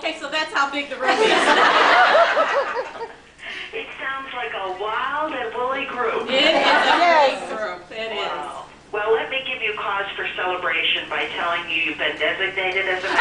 Okay, so that's how big the room is. It sounds like a wild and woolly group. It is a big group. It Wow. Well, let me give you cause for celebration by telling you you've been designated as a...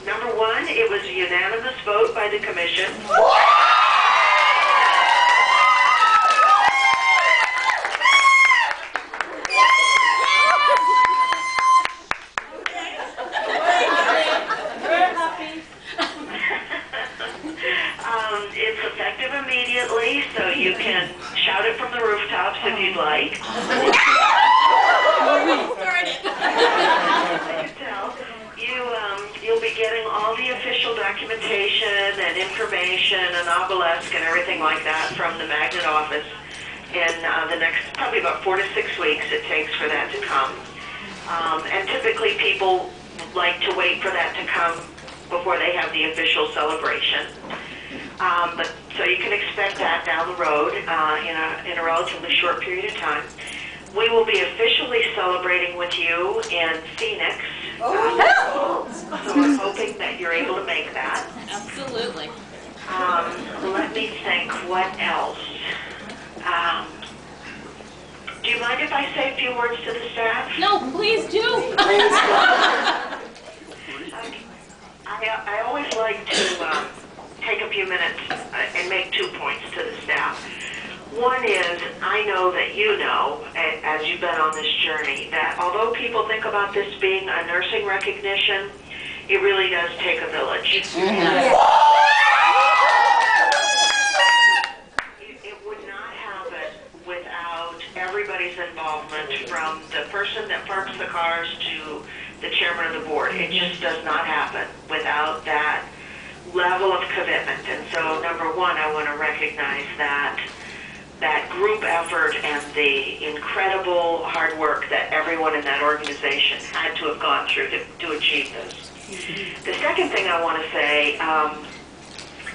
Number one, it was a unanimous vote by the commission. It's effective immediately, so you can shout it from the rooftops if you'd like. You'll be getting all the official documentation and information and obelisk and everything like that from the magnet office in the next probably about 4 to 6 weeks it takes for that to come. And typically people like to wait for that to come before they have the official celebration. But so you can expect that down the road in a relatively short period of time. We will be officially celebrating with you in Phoenix. So I'm hoping that you're able to make that. Absolutely. Let me think, what else? Do you mind if I say a few words to the staff? No, please do. I always like to take a few minutes and make 2 points to the staff. One is, I know that you know, as you've been on this journey, that although people think about this being a nursing recognition, it really does take a village. It would not happen without everybody's involvement, from the person that parks the cars to the chairman of the board. It just does not happen without that level of commitment. And so, number one, I want to recognize that group effort and the incredible hard work that everyone in that organization had to have gone through to achieve this. The second thing I want to say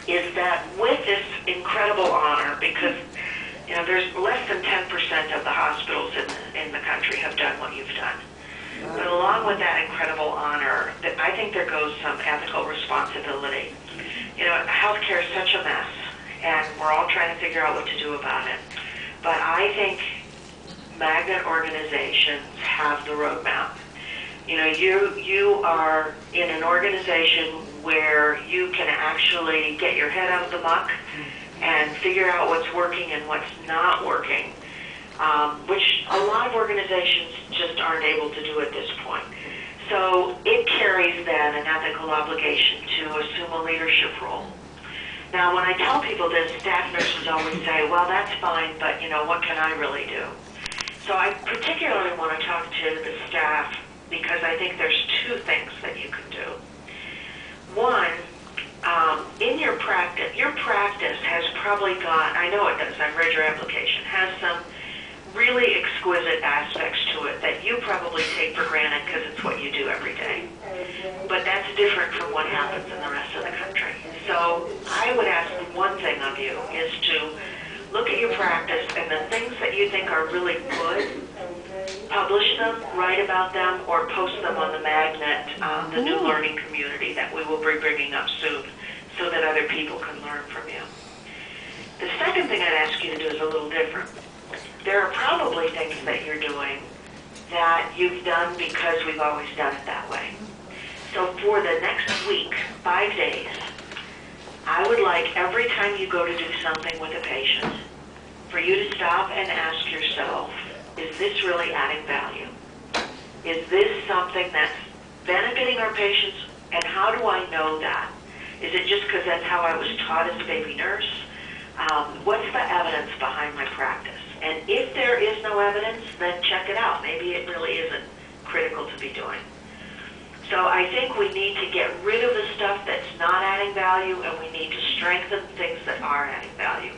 is that with this incredible honor, because there's less than 10% of the hospitals in the country have done what you've done. But along with that incredible honor, I think there goes some ethical responsibility. Healthcare is such a mess, and we're all trying to figure out what to do about it. But I think magnet organizations have the roadmap. You are in an organization where you can actually get your head out of the muck and figure out what's working and what's not working, which a lot of organizations just aren't able to do at this point. So it carries then an ethical obligation to assume a leadership role. Now, when I tell people this, staff nurses always say, well, that's fine, but, what can I really do? So I particularly want to talk to the staff because I think there's 2 things that you can do. One, in your practice has probably got, I know it does, I've read your application, has some really exquisite aspects to it that you probably take for granted because it's what you do every day. But that's different from what happens in the rest of the country. So I would ask one thing of you is to look at your practice and the things that you think are really good, publish them, write about them, or post them on the magnet, the new learning community that we will be bringing up soon so that other people can learn from you. The second thing I'd ask you to do is a little different. There are probably things that you're doing that you've done because we've always done it that way. So for the next week, 5 days, I would like every time you go to do something with a patient, for you to stop and ask yourself, is this really adding value? Is this something that's benefiting our patients, and how do I know that? Is it just because that's how I was taught as a baby nurse? What's the evidence behind my practice? And if there is no evidence, then check it out. Maybe it really isn't critical to be doing. So I think we need to get rid of the stuff that's not adding value, and we need to strengthen things that are adding value.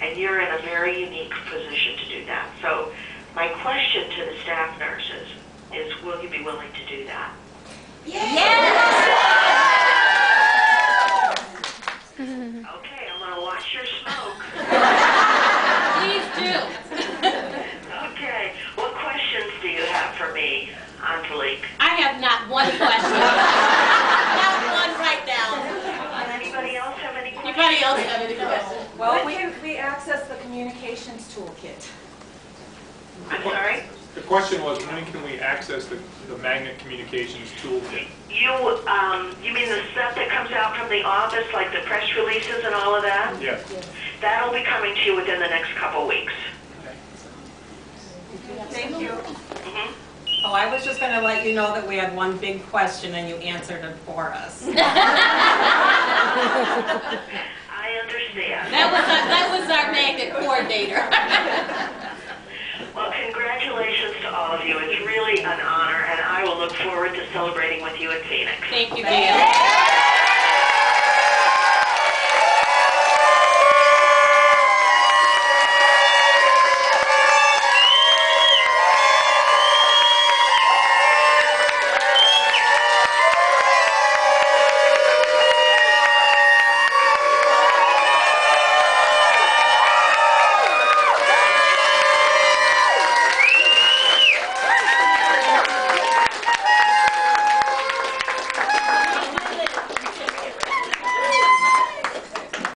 And you're in a very unique position to do that. So my question to the staff nurses is, will you be willing to do that? Okay, I'm going to watch your smoke. Please do. Okay, what questions do you have for me, Angelique? I have not one question. Not one right now. Anybody else have any questions? Anybody else have any questions? Well, we access the communications toolkit. I'm sorry? The question was, when can we access the magnet communications toolkit? You mean the stuff that comes out from the office, like the press releases and all of that? Yes. That'll be coming to you within the next couple weeks. Thank you. Mhm. Oh, I was just going to let you know that we had one big question and you answered it for us. I understand. That was our magnet coordinator. Well, congratulations to all of you. It's really an honor, and I will look forward to celebrating with you in Phoenix. Thank you, Gail.